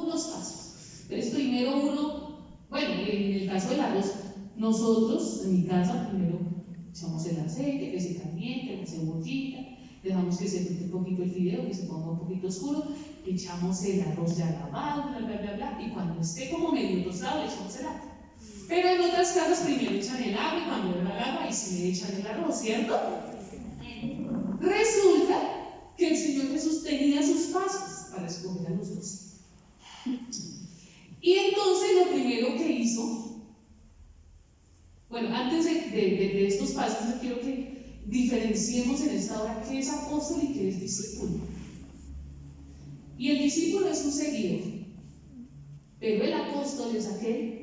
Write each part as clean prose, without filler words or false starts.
unos pasos. Entonces, primero bueno, en el caso del arroz, nosotros en mi casa primero echamos el aceite, que se caliente, la cebollita, dejamos que se frite un poquito el fideo, que se ponga un poquito oscuro, echamos el arroz ya lavado, y cuando esté como medio tostado le echamos el agua. Pero en otras casas primero echan el agua y cuando vuelva el agua y se le echan el arroz, ¿cierto? Resulta que el Señor Jesús tenía sus pasos para escoger a los 12. Y entonces lo primero que hizo, bueno, antes de estos pasos, yo quiero que diferenciemos en esta hora qué es apóstol y qué es discípulo. Y el discípulo es un seguidor, pero el apóstol es aquel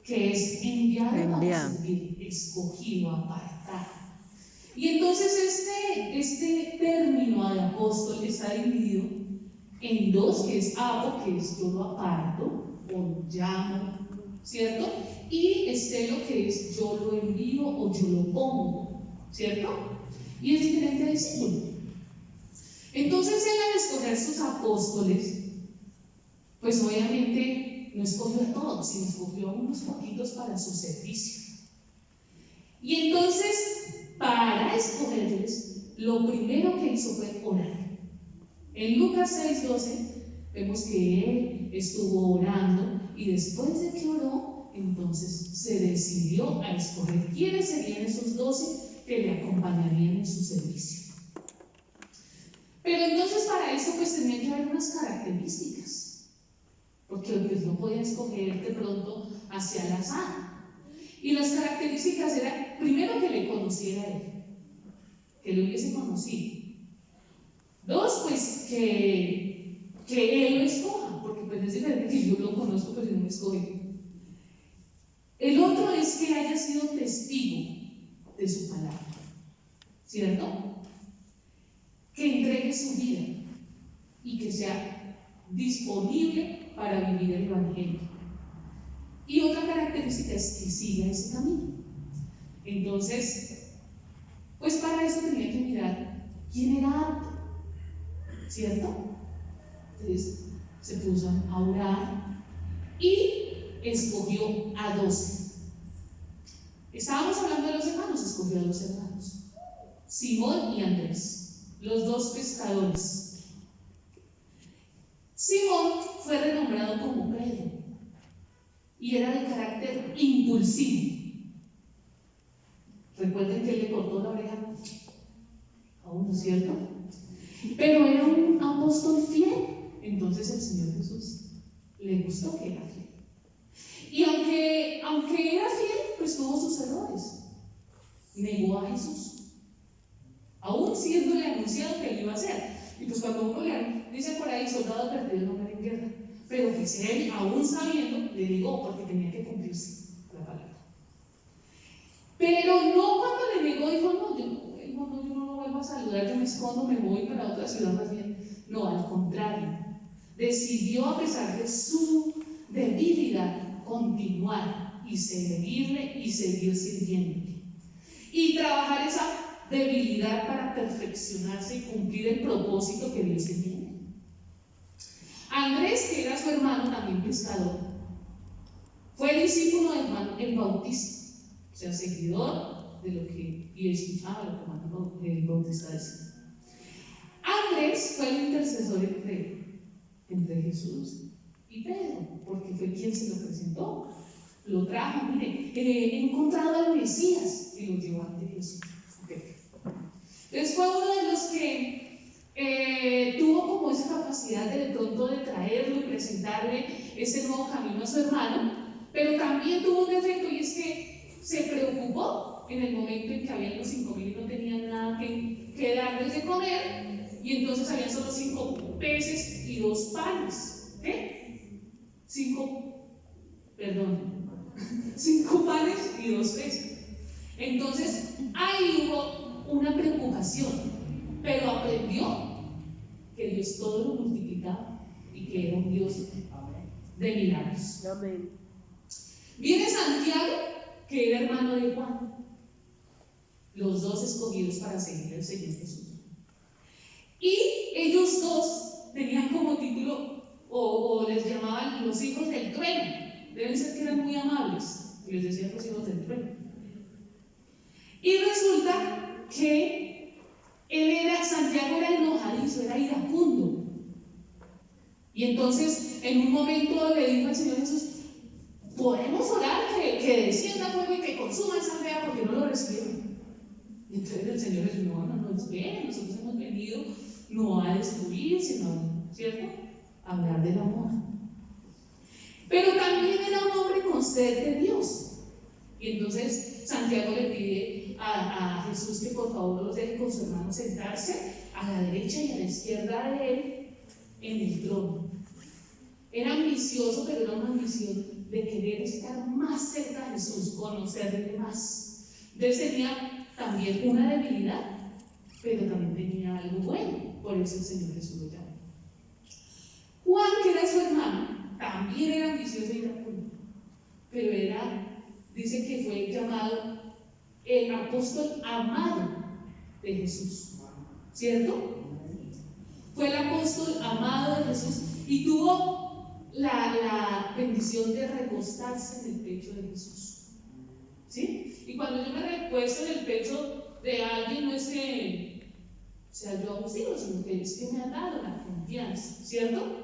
que es enviado para servir, escogido, apartado. Y entonces este término de apóstol está dividido en dos, que es apo, que es yo lo aparto o llamo, ¿cierto? Y estelo, que es yo lo envío o yo lo pongo, ¿cierto? Y es diferente a discípulo. Entonces él, al escoger sus apóstoles, pues obviamente no escogió a todos, sino escogió a unos poquitos para su servicio. Y entonces, para escogerles, lo primero que hizo fue orar. En Lucas 6:12 vemos que él estuvo orando y después de que oró, entonces se decidió a escoger quiénes serían esos 12 que le acompañarían en su servicio. Pero entonces para eso pues tenía que haber unas características, porque pues no podía escoger de pronto hacia al azar. Y las características eran, primero, que le conociera a él, que lo hubiese conocido. Dos, pues que él lo escoja, porque pues es diferente que yo lo conozco pero no me escoge. El otro es que haya sido testigo de su palabra, ¿cierto? Que entregue su vida y que sea disponible para vivir el Evangelio. Y otra característica es que siga ese camino. Entonces, pues para eso tenía que mirar quién era apto, ¿cierto? Entonces se puso a orar y escogió a 12. Estábamos hablando de los hermanos, escogió a 2 hermanos, Simón y Andrés, los 2 pescadores. Simón fue renombrado como Pedro y era de carácter impulsivo. Recuerden que él le cortó la oreja a uno, ¿cierto? Pero era un apóstol fiel. Entonces el Señor Jesús le gustó que era fiel. Y aunque era fiel, pues tuvo sus errores. Negó a Jesús, aún siéndole anunciado que él iba a hacer. Y pues cuando uno le dice por ahí, soldado perdido no muere en guerra, pero pues él, aún sabiendo, le negó porque tenía que cumplirse la palabra. Pero no, cuando le negó, dijo, no, yo no lo vuelvo a saludar, yo me escondo, me voy para otra ciudad más bien. No, al contrario, decidió, a pesar de su debilidad, continuar y servirle y seguir sirviéndole. Y trabajar esa debilidad para perfeccionarse y cumplir el propósito que Dios tenía. Andrés, que era su hermano, también pescador, fue discípulo de Juan el Bautista, o sea, seguidor de lo que y escuchaba lo que Juan el Bautista decía. Andrés fue el intercesor entre Jesús y Pedro, porque fue quien se lo presentó, lo trajo. Mire, he encontrado al Mesías y lo llevó ante Jesús. Entonces fue uno de los que tuvo como esa capacidad de pronto de traerlo y presentarle ese nuevo camino a su hermano, pero también tuvo un defecto, y es que se preocupó en el momento en que habían los 5,000 y no tenían nada que darles de comer, y entonces habían solo 5 peces y 2 panes. ¿Qué? 5 panes y 2 peces. Entonces ahí hubo una preocupación, pero aprendió que Dios todo lo multiplicaba y que era un Dios de milagros. Amén. Viene Santiago, que era hermano de Juan, los 2 escogidos para seguir al Señor Jesús. Y ellos 2 tenían como título o llaman los hijos del trueno. Deben ser que eran muy amables, les decían los hijos del trueno. Y resulta que Santiago era enojadizo, era iracundo. Y entonces en un momento le dijo al Señor Jesús: podemos orar que descienda fuego y que consuma esa aldea porque no lo recibieron. Y entonces el Señor Jesús: no, esperen, nosotros hemos venido no a destruir, sino, ¿cierto?, a hablar del amor. Pero también era un hombre con sed de Dios. Y entonces Santiago le pide a Jesús que por favor los deje con su hermano sentarse a la derecha y a la izquierda de él en el trono. Era ambicioso, pero era una ambición de querer estar más cerca de Jesús, conocerle más. Entonces tenía también una debilidad, pero también tenía algo bueno. Por eso el Señor Jesús lo llamó. Juan, que era su hermano, también era ambicioso y iracundo, pero dice que fue llamado el apóstol amado de Jesús, ¿cierto? Fue el apóstol amado de Jesús y tuvo la bendición de recostarse en el pecho de Jesús, ¿sí? Y cuando yo me recuesto en el pecho de alguien, no es que sea yo abusivo, sino que es que me ha dado la confianza, ¿cierto?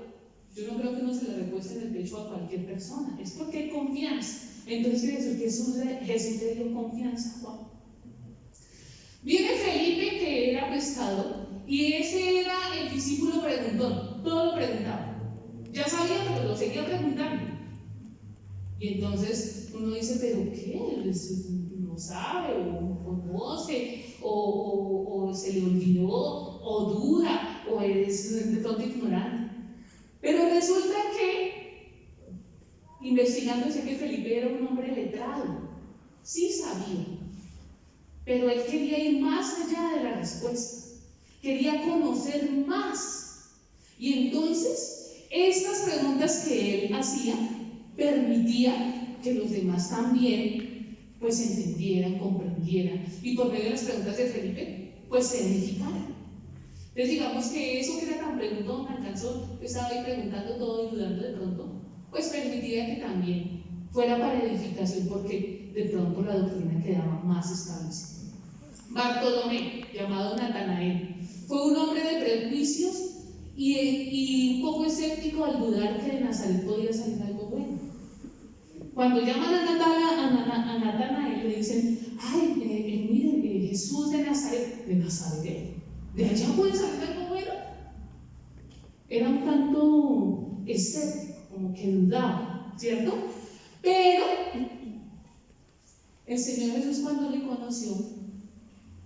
Yo no creo que uno se le recueste en el pecho a cualquier persona, es porque hay confianza. Entonces Jesús le dio confianza a Juan. Viene Felipe, que era pescador, y ese era el discípulo preguntón, todo lo preguntaba. Ya sabía, pero lo seguía preguntando. Y entonces uno dice: ¿pero qué? ¿No sabe? ¿O no conoce? ¿O se le olvidó? ¿O duda? ¿O es de pronto ignorante? Pero resulta que, investigando, sé que Felipe era un hombre letrado. Sí sabía, pero él quería ir más allá de la respuesta. Quería conocer más. Y entonces, estas preguntas que él hacía permitía que los demás también pues entendieran, comprendieran, y por medio de las preguntas de Felipe pues se edificaran. Entonces digamos que eso que era tan preguntón, tan cansón, estaba ahí preguntando todo y dudando de pronto, pues permitía que también fuera para edificación, porque de pronto la doctrina quedaba más establecida. Bartolomé, llamado Natanael, fue un hombre de prejuicios y un poco escéptico al dudar que de Nazaret podía salir algo bueno. Cuando llaman a Natanael, le dicen: ay, miren, Jesús de Nazaret, ¿de allá puede salir algo bueno? Era un tanto escéptico, como que dudaba, ¿cierto? Pero el Señor Jesús, cuando le conoció,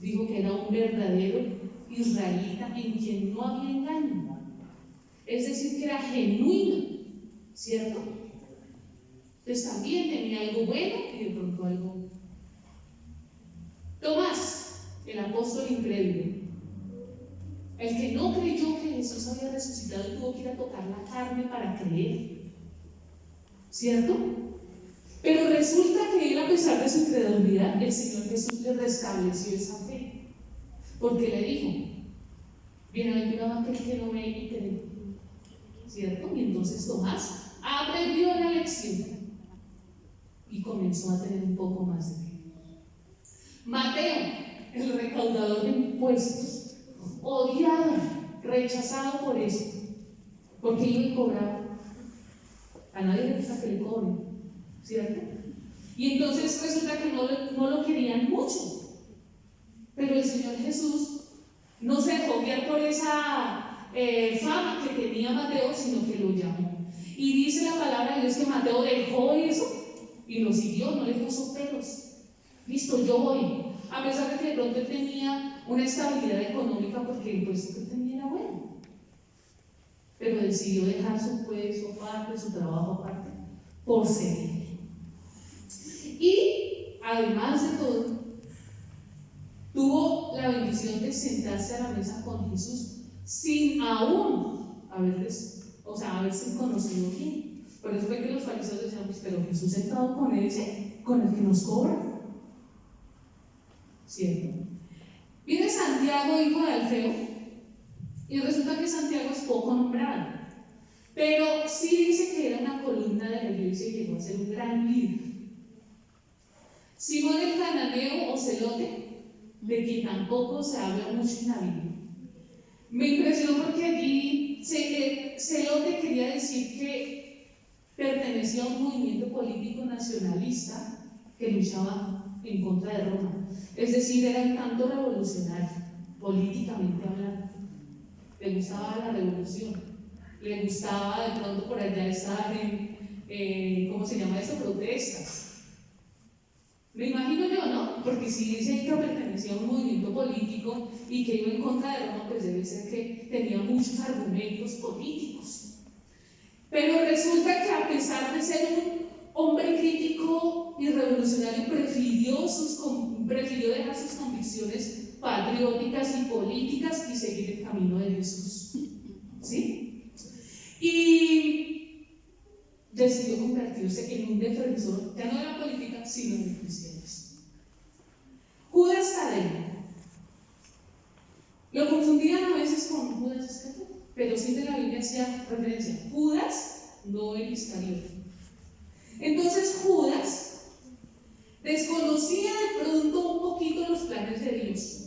dijo que era un verdadero israelita en quien no había engaño, es decir, que era genuino, ¿cierto? Entonces también tenía algo bueno y de pronto algo. Tomás, el apóstol incrédulo, el que no creyó que Jesús había resucitado y tuvo que ir a tocar la carne para creer, ¿cierto? Pero resulta que él, a pesar de su incredulidad, el Señor Jesús le restableció esa fe, porque le dijo: bienaventurado aquel que no ve y cree, ¿cierto? Y entonces Tomás aprendió la lección y comenzó a tener un poco más de fe. Mateo, el recaudador de impuestos, odiado, rechazado por eso, porque iba y cobraba. A nadie le gusta que le cobren, ¿cierto? Y entonces resulta que no lo querían mucho. Pero el Señor Jesús no se dejó guiar por esa fama que tenía Mateo, sino que lo llamó. Y dice la palabra de Dios que Mateo dejó eso y lo siguió, no le puso pelos. Listo, yo voy. A pesar de que de pronto él tenía una estabilidad económica, porque el puesto que tenía era bueno, pero decidió dejar su puesto aparte, su trabajo aparte, por seguir. Y además de todo, tuvo la bendición de sentarse a la mesa con Jesús sin aún haberse conocido bien. Por eso fue que los fariseos decían: pues, pero Jesús sentado con ese, con el que nos cobra, ¿cierto? Viene Santiago, hijo de Alfeo, y resulta que Santiago es poco nombrado. Pero sí dice que era una columna de la iglesia y llegó a ser un gran líder. Simón el cananeo o celote, de quien tampoco se habla mucho en la Biblia. Me impresionó porque allí celote quería decir que pertenecía a un movimiento político nacionalista que luchaba en contra de Roma. Es decir, era un tanto revolucionario, políticamente hablando. Le gustaba la revolución, le gustaba de pronto por allá estar en ¿cómo se llama eso? Protestas. Me imagino yo, ¿no? Porque si dice que pertenecía a un movimiento político y que iba en contra de Roma, pues debe ser que tenía muchos argumentos políticos. Pero resulta que a pesar de ser un hombre crítico y revolucionario, prefirió dejar sus convicciones patrióticas y políticas y seguir el camino de Jesús. ¿Sí? Y decidió convertirse en un defensor, ya no de la política, sino de los cristianos. Judas Tadeo. Lo confundían a veces con Judas Iscariote, pero siempre la Biblia hacía referencia a Judas, no el Iscariote. Entonces Judas desconocía de pronto un poquito los planes de Dios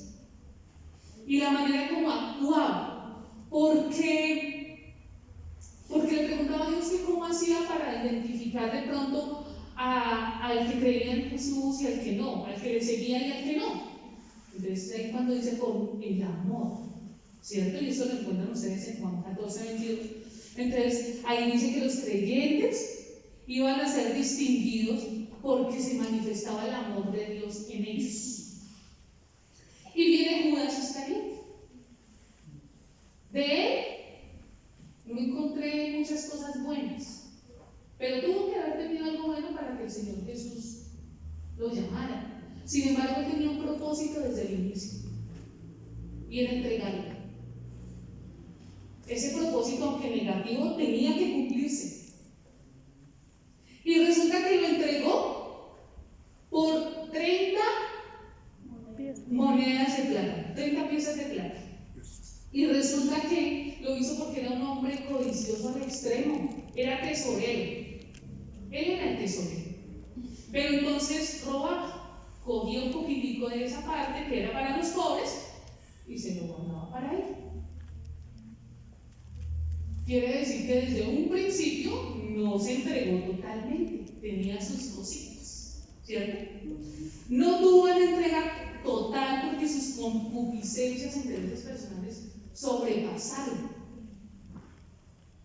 y la manera como actuaba, porque le preguntaba a Dios que cómo hacía para identificar de pronto al que creía en Jesús y al que no, al que le seguía y al que no. Entonces ahí cuando dice con el amor, ¿cierto? Y eso lo encuentran ustedes en Juan 14, 22. Entonces ahí dice que los creyentes iban a ser distinguidos porque se manifestaba el amor de Dios en ellos. Y viene Judas Iscariote. De él no encontré muchas cosas buenas, pero tuvo que haber tenido algo bueno para que el Señor Jesús lo llamara. Sin embargo, él tenía un propósito desde el inicio, y era entregarlo. Ese propósito, aunque negativo, tenía que cumplirse. Y resulta que lo entregó por 30 monedas de plata, 30 piezas de plata. Y resulta que lo hizo porque era un hombre codicioso al extremo, era tesorero. Él era el tesorero. Pero entonces robaba, cogía un poquitico de esa parte que era para los pobres y se lo guardaba para él. Quiere decir que desde un principio no se entregó totalmente, tenía sus cositas, ¿cierto? No tuvo una entrega total porque sus concupiscencias e intereses personales sobrepasaron,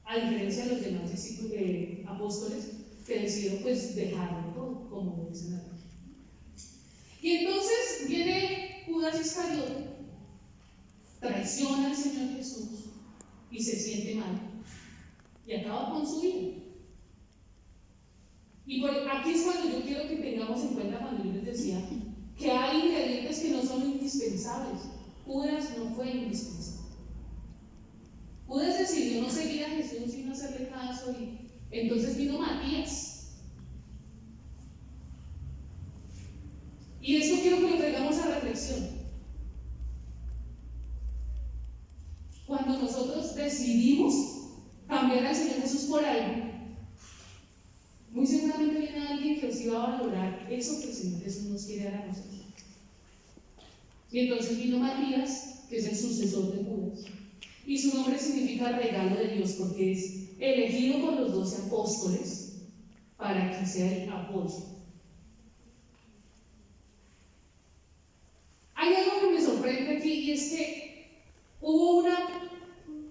a diferencia de los demás discípulos de apóstoles que decidieron pues dejarlo todo, como dicen la Biblia. Y entonces viene Judas Iscariote, traiciona al Señor Jesús y se siente mal y acaba con su vida. Y aquí es cuando yo quiero que tengamos en cuenta cuando yo les decía que hay ingredientes que no son indispensables. Judas no fue indispensable. Judas decidió no seguir a Jesús y no hacerle caso, y entonces vino Matías. Y esto quiero que lo traigamos a reflexión. Cuando nosotros decidimos cambiar al Señor Jesús por algo, muy seguramente viene alguien que os iba a valorar eso que el Señor Jesús nos quiere dar a nosotros. Y entonces vino Matías, que es el sucesor de Judas. Y su nombre significa regalo de Dios, porque es elegido por los 12 apóstoles para que sea el apoyo. Hay algo que me sorprende aquí, y es que hubo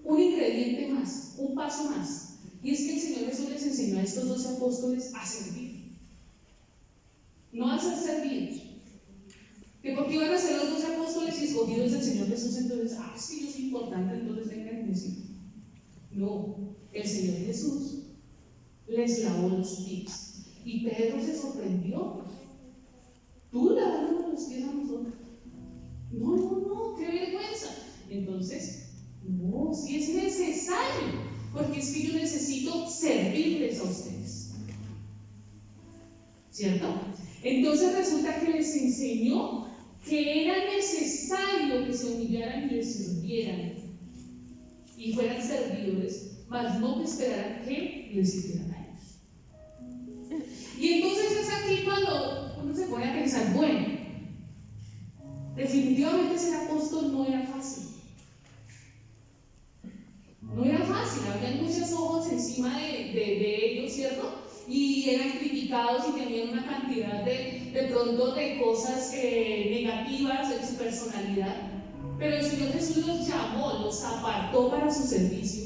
un ingrediente más, un paso más, y es que el Señor Jesús les enseñó a estos 12 apóstoles a servir, no a ser servidos. Que porque iban a ser los 12 apóstoles y escogidos del Señor Jesús, entonces, es que yo soy importante, entonces vengan y me sirvan. No, el Señor Jesús les lavó los pies. Y Pedro se sorprendió. Tú lavándonos los pies a nosotros. No, qué vergüenza. Entonces, no, si es necesario, porque es que yo necesito servirles a ustedes. ¿Cierto? Entonces resulta que les enseñó que era necesario que se humillaran y les sirvieran y fueran servidores mas no que esperaran que les sirvieran a ellos. Y entonces es aquí cuando uno se pone a pensar, bueno, definitivamente ser apóstol no era fácil. No era fácil, había muchos ojos encima de ellos, ¿cierto? Y eran criticados y tenían una cantidad de pronto de cosas negativas en su personalidad. Pero el Señor Jesús los llamó, los apartó para su servicio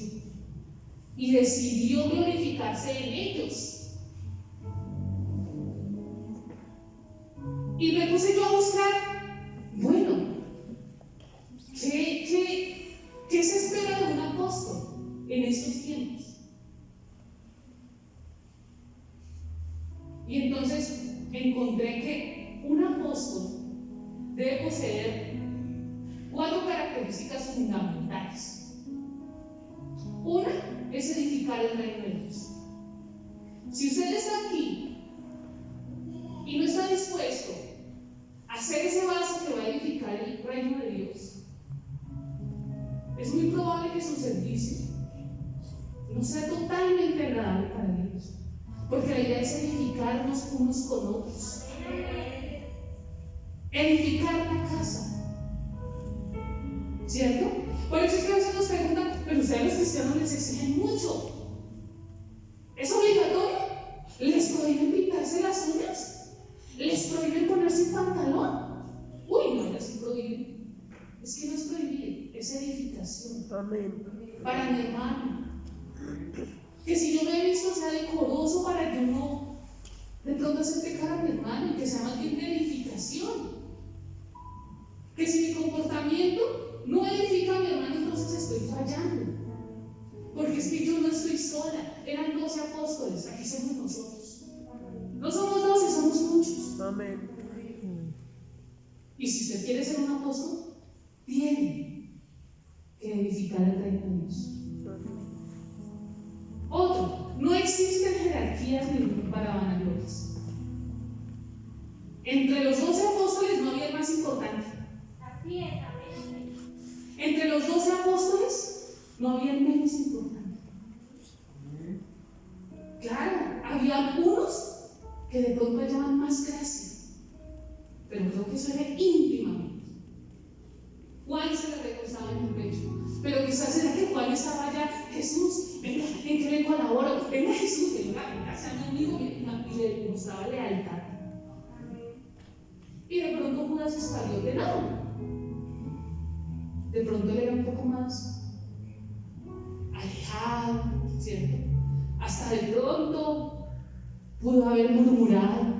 y decidió glorificarse en ellos. Y me puse yo a buscar, bueno, ¿qué se espera de un apóstol en estos tiempos? Y entonces encontré que un apóstol debe poseer 4 características fundamentales. Una es edificar el reino de Dios. Si usted está aquí y no está dispuesto a hacer ese vaso que va a edificar el reino de Dios, es muy probable que su servicio no sea totalmente agradable para Dios, porque la idea es edificarnos unos con otros, edificar la casa, ¿cierto? Por eso es que a veces nos preguntan, pero ustedes los cristianos les exigen mucho. ¿Es obligatorio? ¿Les prohíben pintarse las uñas? ¿Les prohíben ponerse pantalón? Uy, no, ya sí prohíben. Es que no es prohibir, es edificación. Amén. Para mi hermano. Que si yo me he visto sea decoroso para que no de pronto hacer pecar a mi hermano y que sea más bien de edificación. Que si mi comportamiento no edifica a mi hermano, entonces estoy fallando. Porque es que yo no estoy sola. Eran 12 apóstoles, aquí somos nosotros. No somos 12, somos muchos. Amén. Y si usted quiere ser un apóstol, tiene que edificar el reino de Dios. Otro, no existen jerarquías ni para vanaglorias. Entre los 12 apóstoles no había el más importante. Así es, amén. Entre los 12 apóstoles no había el menos importante. Claro, había unos que de pronto hallaban más gracia, pero creo que eso era íntimamente. Juan se le recostaba en el pecho, pero quizás era que Juan estaba allá, Jesús, venga, ¿en qué le colaboro? Venga Jesús, venga, sea mi amigo, y le mostraba lealtad. Y de pronto Judas Iscariote no. De pronto él era un poco más alejado, ¿cierto? Hasta de pronto pudo haber murmurado.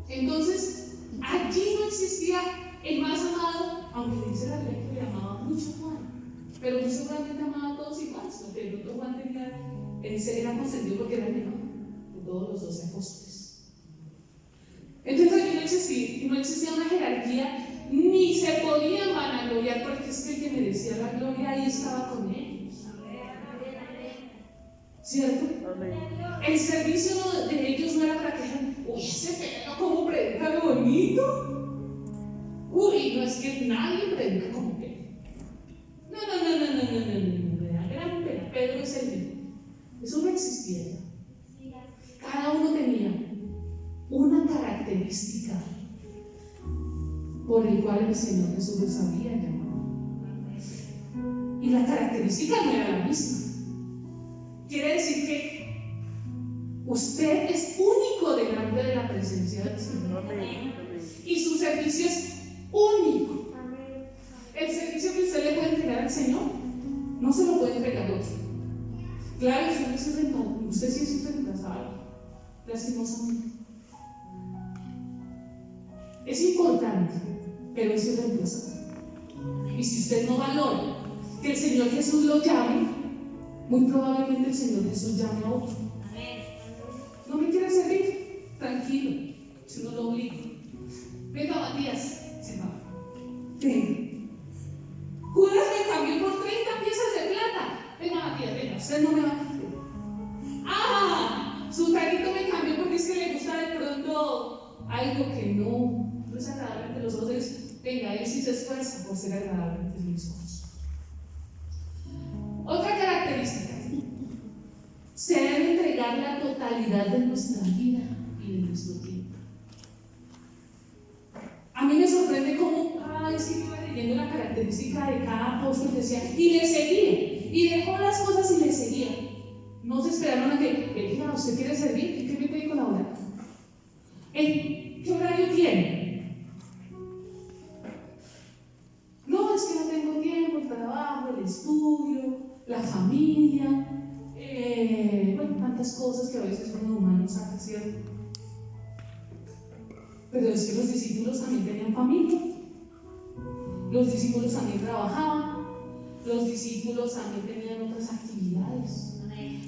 Entonces, allí no existía el más amado, aunque dice la Biblia que le amaba mucho a Juan, pero muy seguramente amaba a todos igual, porque de pronto Juan era consentido porque era el menor de todos los 12 apóstoles. Entonces allí no existía una jerarquía, ni se podían vanagloriar, porque es que el que merecía la gloria ahí estaba con ellos. ¿Cierto? Amén. El servicio de ellos no era para que dijeran, uy, ese Pedro cómo predica de bonito. Uy, no es que nadie predica como Pedro. No, era Pedro es el mismo. Eso no existía. Cada uno tenía una característica por el cual el Señor Jesús los había llamado. Y la característica no era la misma. Quiere decir que usted es único delante de la presencia del Señor. Amén. Y su servicio es único. El servicio que usted le puede entregar al Señor no se lo puede entregar a otro. Claro, usted sí es irreemplazable, lastimosamente. Es importante, pero es irreemplazable. Y si usted no valora que el Señor Jesús lo llame, muy probablemente el Señor Jesús llame a otro. ¿No me quiere servir? Tranquilo, si no lo obliga. Venga, Matías, se va. Venga. Judas me cambió por 30 piezas de plata. Venga, Matías, venga, usted no me va a cambiar. Ah, su carrito me cambió porque es que le gusta de pronto algo que no es agradable ante los otros. Venga, él sí se esfuerza por ser agradable ante mis ojos. Otra característica: se debe entregar la totalidad de nuestra vida y de nuestro tiempo. A mí me sorprende cómo cada vez que iba leyendo la característica de cada apóstol decía, y le seguía, y dejó las cosas y le seguía. No se esperaron a que, venga, ¿usted quiere servir? ¿En qué me puede colaborar? ¿En qué horario tiene? No, es que no tengo tiempo, el trabajo, el estudio, la familia, bueno, tantas cosas que a veces uno humano sabe, ¿cierto? Pero es que los discípulos también tenían familia, los discípulos también trabajaban, los discípulos también tenían otras actividades.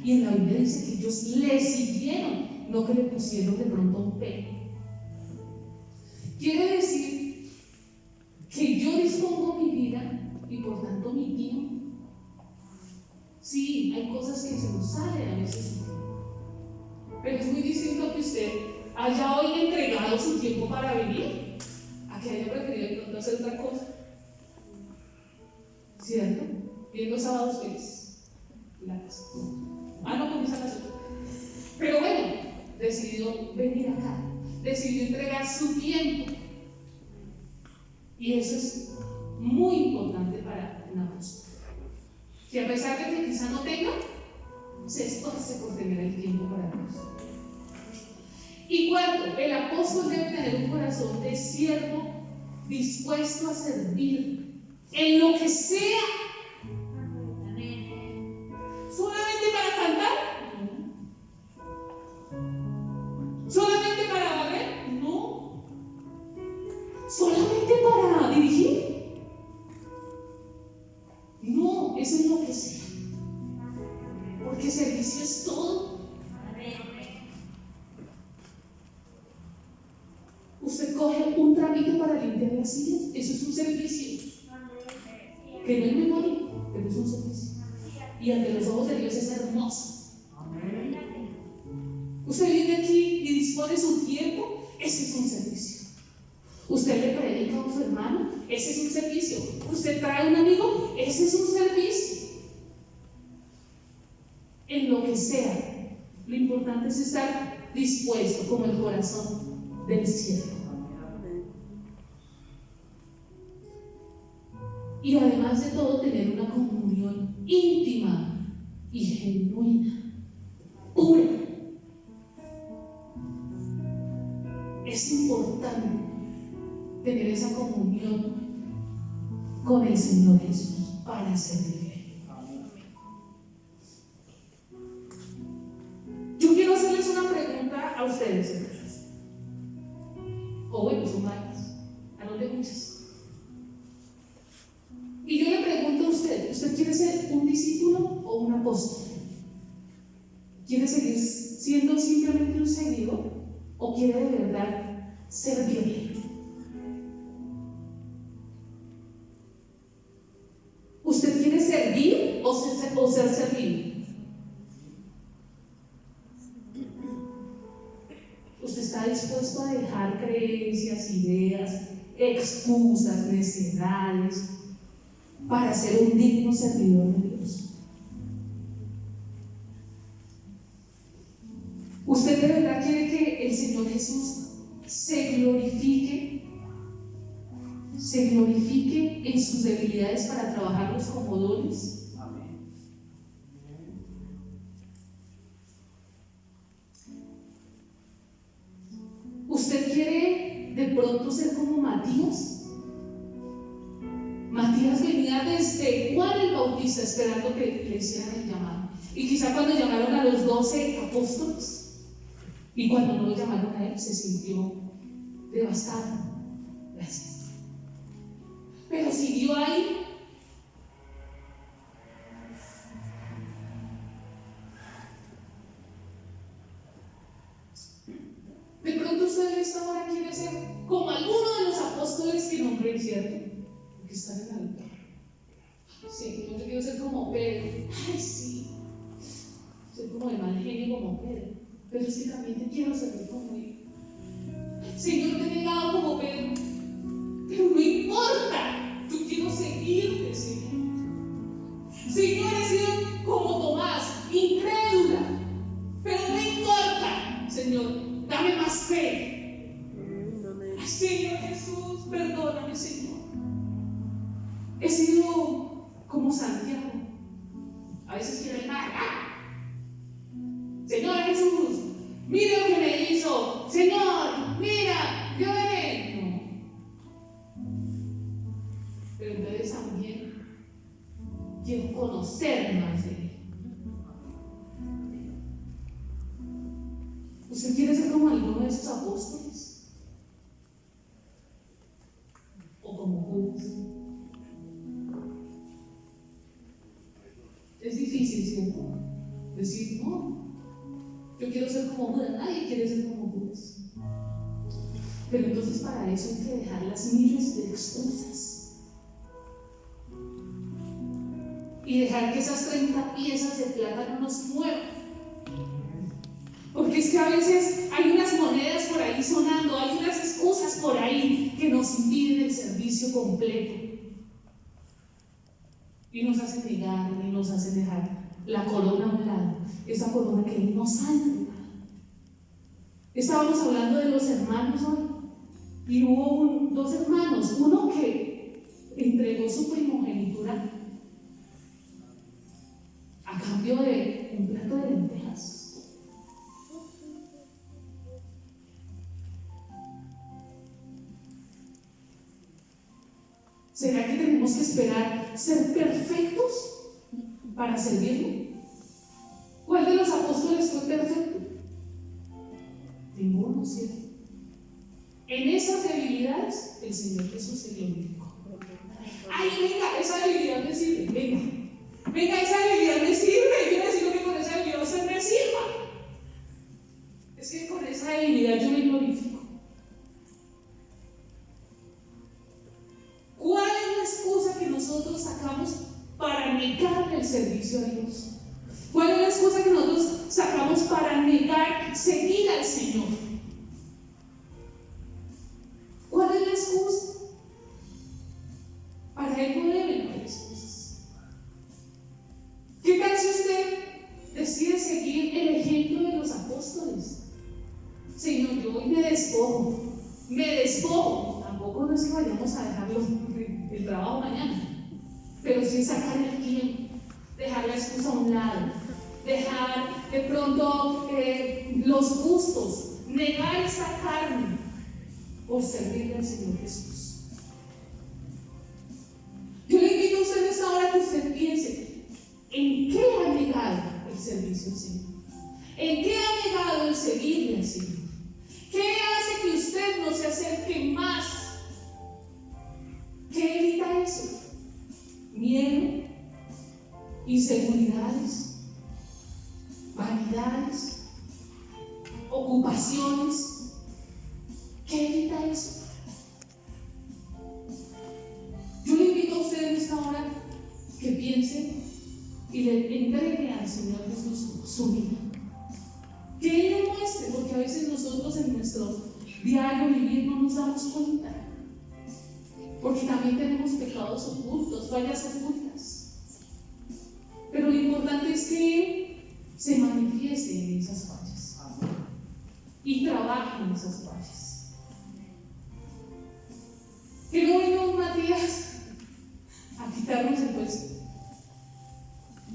Y en la Biblia dice que ellos le siguieron, no que le pusieron de pronto un pero. Quiere decir que yo dispongo mi vida y por tanto mi tiempo. Sí, hay cosas que se nos salen a veces, pero es muy distinto que usted haya hoy entregado su tiempo para vivir a que haya preferido de pronto hacer otra cosa, ¿cierto? Viendo sábados felices, no comienza las otras, pero bueno, decidió venir acá, decidió entregar su tiempo, y eso es muy importante para un apóstol, que a pesar de que quizá no tenga, se esfuerce por tener el tiempo para Dios. Y cuarto, el apóstol debe tener un corazón de siervo dispuesto a servir en lo que sea. ¿Solamente para cantar? No. ¿Solamente para barrer? No. ¿Solamente para dirigir? No, eso es lo que sea. Porque servicio es todo. Usted coge un trapito para limpiar las sillas, eso es un servicio. Que no es memoria, pero es un servicio. Y ante los ojos de Dios es hermoso. Usted viene aquí y dispone su tiempo, ese es un servicio. Usted le predica a su hermano, ese es un servicio. Usted trae a un amigo, ese es un servicio. En lo que sea, lo importante es estar dispuesto como el corazón del siervo. Y además de todo, tener una comunión íntima y genuina, pura. Es importante tener esa comunión con el Señor Jesús para servirle. Yo quiero hacerles una pregunta a ustedes, hermanos. O bueno, son varias, anoten muchas. Y yo le pregunto a usted, ¿usted quiere ser un discípulo o un apóstol? ¿Quiere seguir siendo simplemente un seguidor o quiere de verdad servirle? ¿Usted quiere servir o ser servido? ¿Usted está dispuesto a dejar creencias, ideas, excusas, necesidades para ser un digno servidor de Dios? ¿Usted de verdad quiere que el Señor Jesús se glorifique en sus debilidades para trabajarlos como dones? Amén. ¿Usted quiere de pronto ser como Matías? Matías venía desde Juan el Bautista esperando que le hicieran el llamado. Y quizá cuando llamaron a los 12 apóstoles y cuando no lo llamaron a él, se sintió devastado. Gracias. Pero siguió ahí. De pronto usted en esta hora quiere ser como alguno de los apóstoles que nombré, ¿cierto? Porque están en el altar. Sí, yo quiero ser como Pedro. Ay, sí. Soy como el mal genio como Pedro. Pero es que también te quiero servir como él. Señor, te he negado como Pedro. Pero no importa. Yo quiero seguirte, Señor. Señor, he sido he sido como Santiago. A veces quiero el mar. Señor Jesús, mira lo que me hizo. Señor, mira, yo veré. No. Pero entonces también quiero conocer más de Él. ¿Usted quiere ser como alguno de esos apóstoles? ¿O como Judas? Es difícil, ¿cierto? Decir, no, yo quiero ser como Judas. Nadie quiere ser como Judas. Pero entonces para eso hay que dejar las miles de excusas y dejar que esas 30 piezas de plata no nos muevan. Porque es que a veces hay unas monedas por ahí sonando, hay unas excusas por ahí que nos impiden el servicio completo. Y nos hacen negar, y nos hacen dejar la corona a un lado, esa corona que Él nos ha entregado. Estábamos hablando de los hermanos hoy, y hubo dos hermanos, uno que entregó su primogenitura a cambio de un plato de lentejas. ¿Será que tenemos que esperar ser perfectos para servirle? ¿Cuál de los apóstoles fue perfecto? Ninguno, ¿cierto? En esas debilidades, el Señor Jesús se glorificó. ¡Ay, venga, esa debilidad me sirve! Venga, esa debilidad me sirve. Yo necesito que con esa debilidad usted me sirva. Es que con esa debilidad yo me glorifico. ¿Cuál es la excusa que nosotros sacamos para negarle el servicio a Dios? ¿Cuál es la excusa que nosotros sacamos para negar seguir al Señor? ¿Cuál es la excusa? Para Él no deben haber excusas. ¿Qué tal si usted decide seguir el ejemplo de los apóstoles? Señor, yo hoy me despojo. Tampoco no es que vayamos a dejarlo el trabajo mañana, pero sí sacar el tiempo, dejar la excusa a un lado, dejar de pronto los gustos, negar esa carne por servirle al Señor Jesús. Yo le invito a usted en esta hora que usted piense en qué ha negado el servicio al Señor, en qué ha negado el servirle al Señor. ¿Qué hace que usted no se acerque más? ¿Qué evita eso? Miedo, inseguridades, vanidades, ocupaciones. ¿Qué evita eso? Yo le invito a usted en esta hora que piense y le entregue al Señor Jesús su vida. Que Él le muestre, porque a veces nosotros en nuestro diario vivir no nos damos cuenta. Porque también tenemos pecados ocultos, fallas ocultas. Pero lo importante es que Él se manifieste en esas fallas y trabaje en esas fallas. Que no venga un Matías a quitarnos el puesto,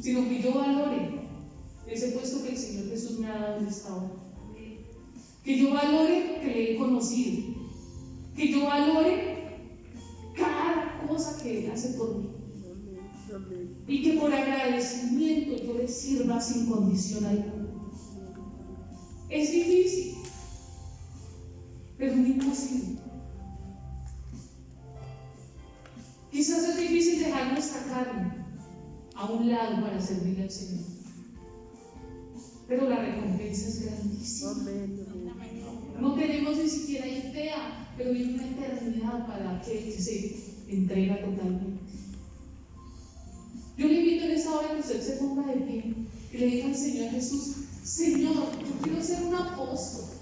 sino que yo valore ese puesto que el Señor Jesús me ha dado en esta hora. Que yo valore que le he conocido. Que yo valore cada cosa que Él hace por mí. Y que por agradecimiento yo le sirva sin condición alguna. Es difícil, pero no imposible. Quizás es difícil dejar nuestra carne a un lado para servirle al Señor, pero la recompensa es grandísima. No tenemos ni siquiera idea, pero hay una eternidad para aquel que se entrega totalmente. Yo le invito en esta hora que usted se ponga de pie y le diga al Señor Jesús: Señor, yo quiero ser un apóstol.